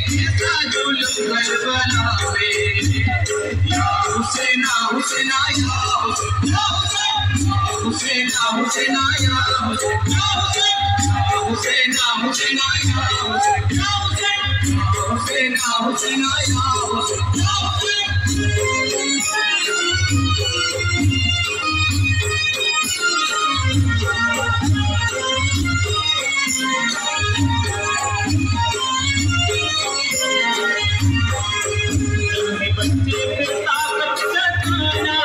ऐसा जुल्म करबला पे या हुसैना हुसैना या हुसैना हुसैना हुसैना या हुसैना हुसैना हुसैना या हुसैना हुसैना हुसैना या हुसैना बच्चे पे ताकत जताना